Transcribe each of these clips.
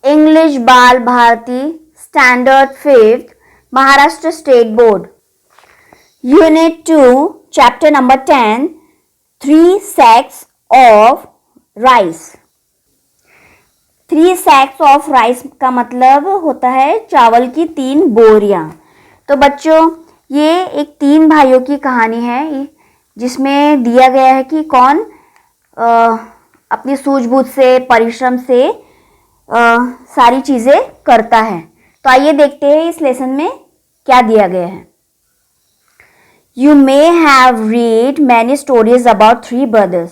English Bal Bharati, Standard 5th, Maharashtra State Board. Unit 2, Chapter number 10, 3 sacks of rice. 3 sacks of rice का मतलब होता है चावल की 3 बोरियां. तो बच्चों ये एक 3 भाइयों की कहानी है जिसमें दिया गया है कि कौन अपनी सूझबूझ से परिश्रम से सारी चीज़ें करता है. तो आइए देखते हैं इस लेसन में क्या दिया गया है. You may have read many stories about 3 brothers.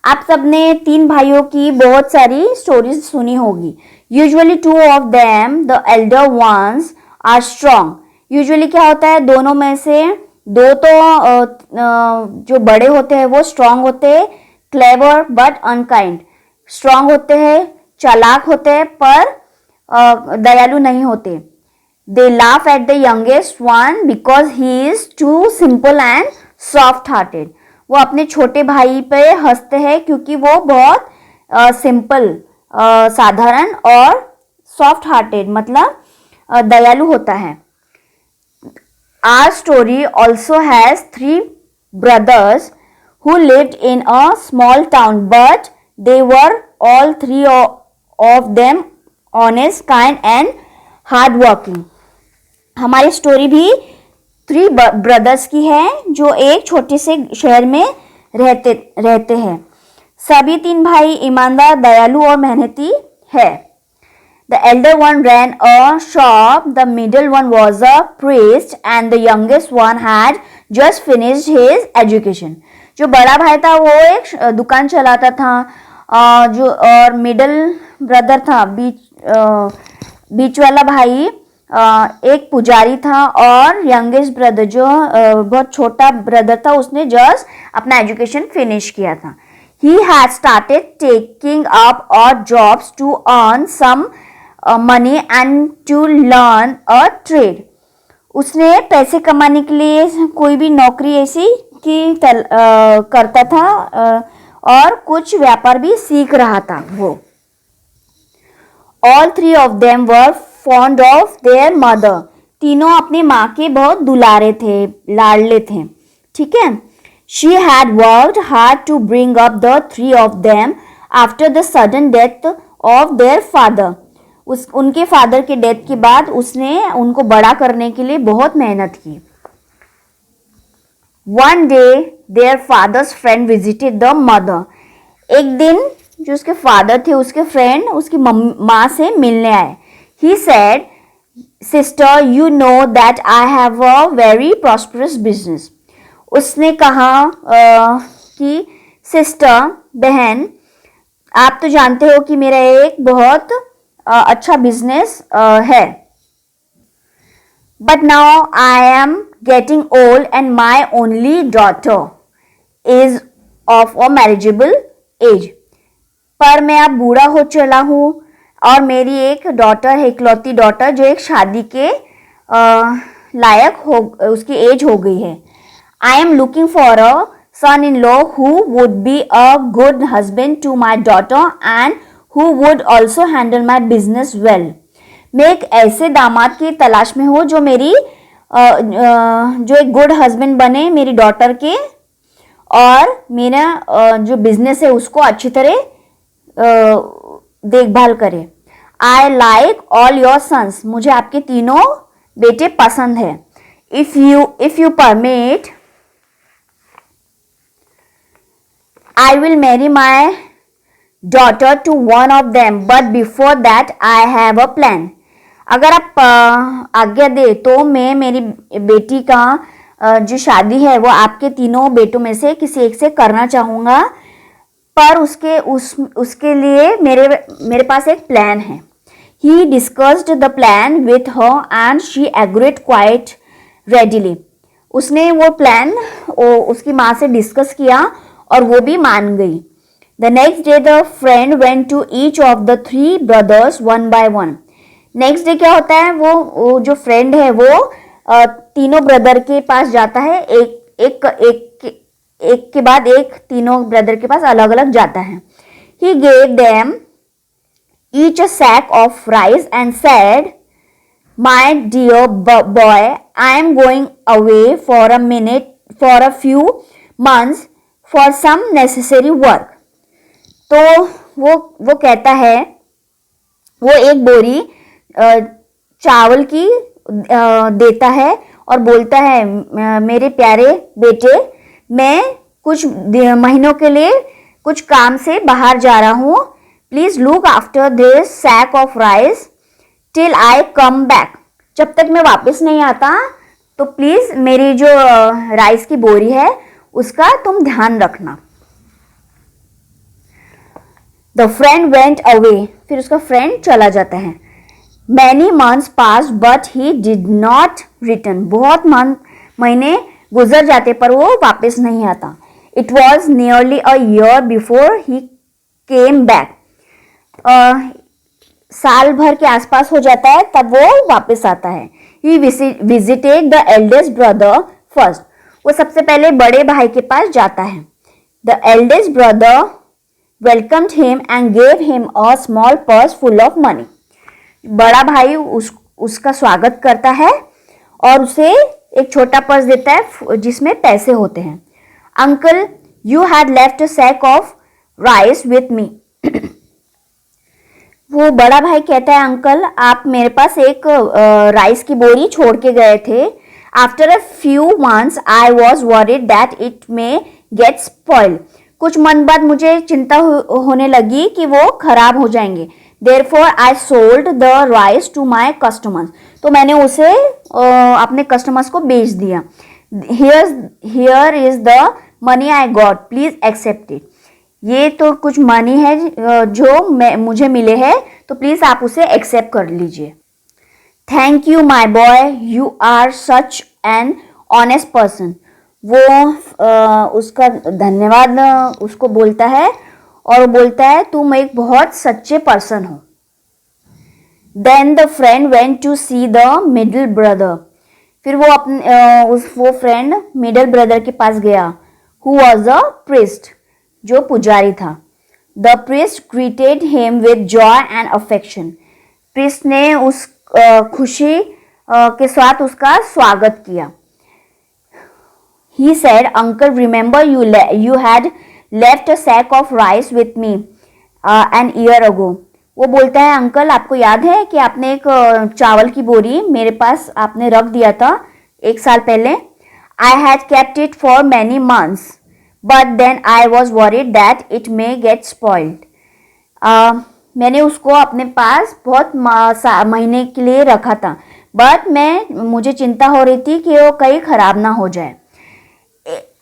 आप सबने 3 भाइयों की बहुत सारी स्टोरीज सुनी होगी. Usually 2 of them, the elder ones, are strong. Usually क्या होता है, दोनों में से 2 तो जो बड़े होते हैं वो स्ट्रांग होते हैं, clever but unkind. स्ट्रांग होते हैं, चालाक होते हैं पर दयालु नहीं होते. They laugh at the youngest one because he is too simple and soft-hearted. वो अपने छोटे भाई पे हंसते हैं क्योंकि वो बहुत सिंपल साधारण और सॉफ्ट हार्टेड मतलब दयालु होता है. Our story also has 3 brothers who lived in a small town, but they were all 3 of them honest, kind and hard working. हमारी स्टोरी भी 3 ब्रदर्स की है जो एक छोटे से शहर में रहते हैं. सभी 3 भाई ईमानदार, दयालु और मेहनती है. The elder one ran a shop, the middle one was a priest and the youngest one had just finished his education. जो बड़ा भाई था वो एक दुकान चलाता था, जो और मिडल ब्रदर था बीच वाला भाई एक पुजारी था और यंगेस्ट ब्रदर जो बहुत छोटा ब्रदर था उसने जस्ट अपना एजुकेशन फिनिश किया था. He had started taking up odd jobs to earn some money and to learn a trade. उसने पैसे कमाने के लिए कोई भी नौकरी ऐसी की करता था और कुछ व्यापार भी सीख रहा था वो. All 3 of them were fond of their mother. तीनों अपनी माँ के बहुत दुलारे थे, लाडले थे. ठीक है. She had worked hard to bring up the 3 of them after the sudden death of their father. उनके फादर के डेथ के बाद उसने उनको बड़ा करने के लिए बहुत मेहनत की. One day their father's friend visited the mother. एक दिन जो उसके फादर थे उसके फ्रेंड उसकी माँ से मिलने आए. He said, "Sister, you know that I have a very prosperous business." उसने कहा कि सिस्टर बहन आप तो जानते हो कि मेरा एक बहुत अच्छा बिजनेस है. But now I am getting old and my only daughter is of a marriageable age. पर मैं अब बूढ़ा हो चला हूँ और मेरी एक डॉटर है, इकलौती डॉटर जो एक शादी के लायक हो, उसकी एज हो गई है. I am looking for a son-in-law who would be a good husband to my daughter and who would also handle my business well. मैं एक ऐसे दामाद की तलाश में हूँ जो मेरी जो एक गुड हस्बैंड बने मेरी डॉटर के और मेरा जो बिजनेस है उसको अच्छी तरह देखभाल करे. I like all your sons. मुझे आपके तीनों बेटे पसंद है. If you permit, I will marry my daughter to one of them, but before that I have a plan. अगर आप आज्ञा दे तो मैं मेरी बेटी का जो शादी है वो आपके तीनों बेटों में से किसी एक से करना चाहूँगा, पर उसके लिए मेरे पास एक प्लान है. He discussed the plan with her and she agreed quite readily. उसने वो प्लान उसकी माँ से डिस्कस किया और वो भी मान गई. The next day the friend went to each of the 3 brothers one by one. Next day क्या होता है, वो जो फ्रेंड है वो तीनों ब्रदर के पास जाता है, एक के बाद एक तीनों ब्रदर के पास अलग अलग जाता है. He gave them each a sack of rice and said, "My dear boy, I am going away for a few months for some necessary work." तो वो कहता है, वो एक बोरी चावल की देता है और बोलता है, मेरे प्यारे बेटे, मैं कुछ महीनों के लिए कुछ काम से बाहर जा रहा हूँ. Please look after this sack of rice till I come back. जब तक मैं वापस नहीं आता तो प्लीज मेरी जो राइस की बोरी है उसका तुम ध्यान रखना. The friend went away. फिर उसका फ्रेंड चला जाता है. Many months pass but he did not return. बहुत महीने गुजर जाते पर वो वापस नहीं आता. It was nearly a year before he came back. साल भर के आसपास हो जाता है तब वो वापस आता है. He visited the eldest brother first. वो सबसे पहले बड़े भाई के पास जाता है. The eldest brother welcomed him and gave him a small purse full of money. बड़ा भाई उसका स्वागत करता है और उसे एक छोटा पर्स देता है जिसमें पैसे होते हैं. Uncle, you had left a sack of rice with me. वो बड़ा भाई कहता है, अंकल आप मेरे पास एक राइस की बोरी छोड़ के गए थे. After a few months I was worried that it may gate spoiled. कुछ मंथ बाद मुझे चिंता होने लगी कि वो खराब हो जाएंगे. Therefore I sold the rice to my customers. तो मैंने उसे अपने कस्टमर्स को बेच दिया. Here is the money I got. Please accept it. ये तो कुछ मनी है जो मुझे मिले हैं, तो प्लीज आप उसे एक्सेप्ट कर लीजिए. Thank you my boy, you are such an honest person. वो उसका धन्यवाद उसको बोलता है और बोलता है, तुम एक बहुत सच्चे पर्सन हो. Then the friend went to see the middle brother. फिर वो वो फ्रेंड मिडिल ब्रदर के पास गया. हु वॉज अ प्रिस्ट, जो पुजारी था. The priest greeted him with Joy and affection. Priest ने उस खुशी के साथ उसका स्वागत किया. He said, Uncle, remember you had left a sack of rice with me an year ago. वो बोलता है, अंकल आपको याद है कि आपने एक चावल की बोरी मेरे पास आपने रख दिया था एक साल पहले. I had kept it for many months, but then I was worried that it may get spoiled. मैंने उसको अपने पास बहुत महीने के लिए रखा था, बट मुझे चिंता हो रही थी कि वो कहीं खराब ना हो जाए.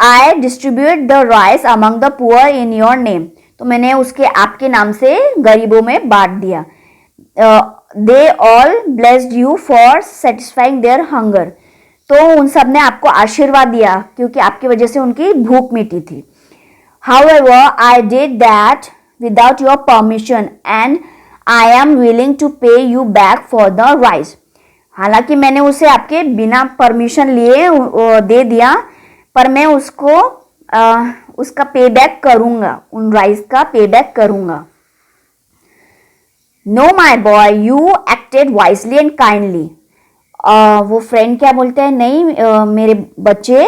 I distribute the rice among the poor in your name. तो मैंने उसके आपके नाम से गरीबों में बांट दिया. They all blessed you for satisfying their hunger. तो उन सब ने आपको आशीर्वाद दिया क्योंकि आपकी वजह से उनकी भूख मिटी थी. However, I did that without your permission and I am willing to pay you back for the rice. हालांकि मैंने उसे आपके बिना परमिशन लिए दे दिया, पर मैं उसका पे बैक करूंगा, उन राइस का पे बैक करूंगा. Know my boy, you acted wisely and kindly. वो फ्रेंड क्या बोलते हैं, नहीं मेरे बच्चे,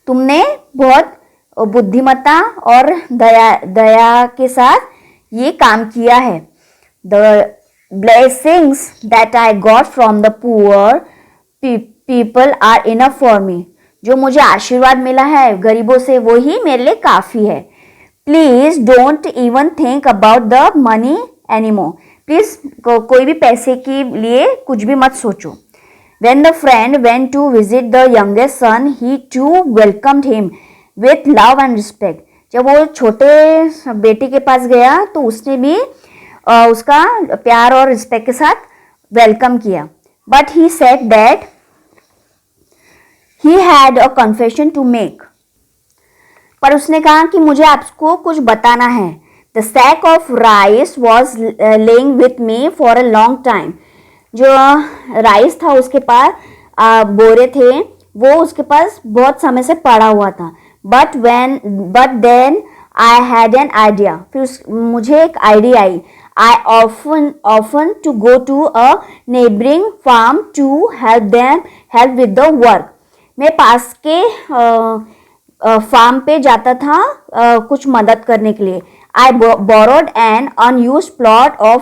तुमने बहुत बुद्धिमत्ता और दया के साथ ये काम किया है. The blessings that I got from the poor people are enough for me. जो मुझे आशीर्वाद मिला है गरीबों से वो ही मेरे लिए काफ़ी है. Please don't even think about the money anymore. Please कोई भी पैसे के लिए कुछ भी मत सोचो. When the friend went to visit the youngest son, he too welcomed him with love and respect. जब वो छोटे बेटे के पास गया तो उसने भी उसका प्यार और रिस्पेक्ट के साथ वेलकम किया. But he said that he had a confession to make. पर उसने कहा कि मुझे आपको कुछ बताना है. The sack of rice was laying with me for a long time. जो राइस था उसके पास बोरे थे वो उसके पास बहुत समय से पड़ा हुआ था. But then I had an idea. फिर मुझे एक idea I. I often to go to a neighboring farm to help with the work. मैं पास के फार्म पे जाता था कुछ मदद करने के लिए. I borrowed an unused plot of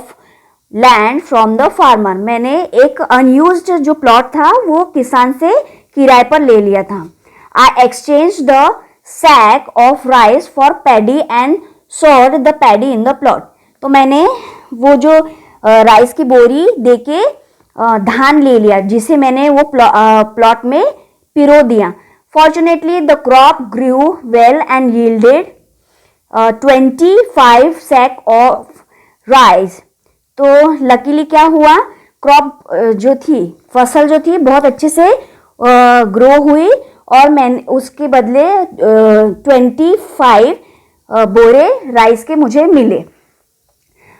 land from the farmer. मैंने एक unused जो प्लॉट था वो किसान से किराए पर ले लिया था. I exchanged the sack of rice for paddy and sowed the paddy in the plot. तो मैंने वो जो राइस की बोरी देके धान ले लिया जिसे मैंने वो प्लॉट में पिरो दिया. Fortunately, the crop grew well and yielded 25 sack of rice. तो लकीली क्या हुआ, क्रॉप जो थी, फसल जो थी बहुत अच्छे से ग्रो हुई और मैंने उसके बदले 25 बोरे राइस के मुझे मिले.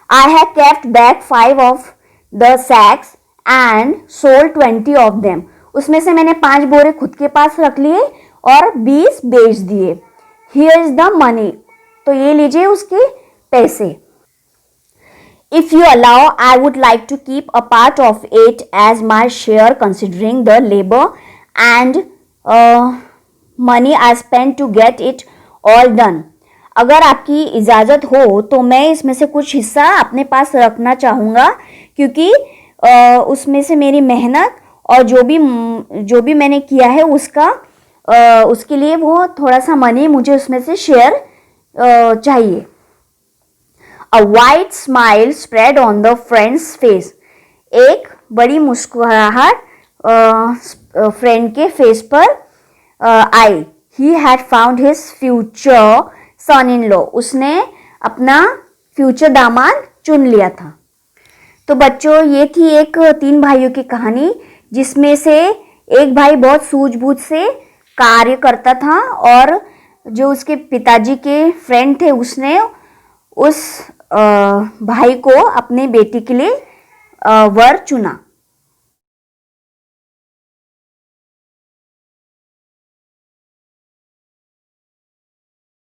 I have kept back 5 of the sacks and sold 20 of them. उसमें से मैंने 5 बोरे खुद के पास रख लिए और 20 बेच दिए. Here is the money. तो ये लीजिए उसके पैसे. If you allow, I would like to keep a part of it as my share considering the labor and money I spent to get it all done. अगर आपकी इजाज़त हो तो मैं इसमें से कुछ हिस्सा अपने पास रखना चाहूँगा क्योंकि उसमें से मेरी मेहनत और जो भी मैंने किया है उसके लिए वो थोड़ा सा मनी मुझे उसमें से शेयर चाहिए. A white smile spread on the friend's face. एक बड़ी मुस्कुराहट फ्रेंड के फेस पर आई. He had found his future son-in-law. उसने अपना फ्यूचर दामाद चुन लिया था. तो बच्चों ये थी एक 3 भाइयों की कहानी जिसमें से एक भाई बहुत सूझबूझ से कार्य करता था और जो उसके पिताजी के फ्रेंड थे उसने उस भाई को अपने बेटी के लिए वर चुना.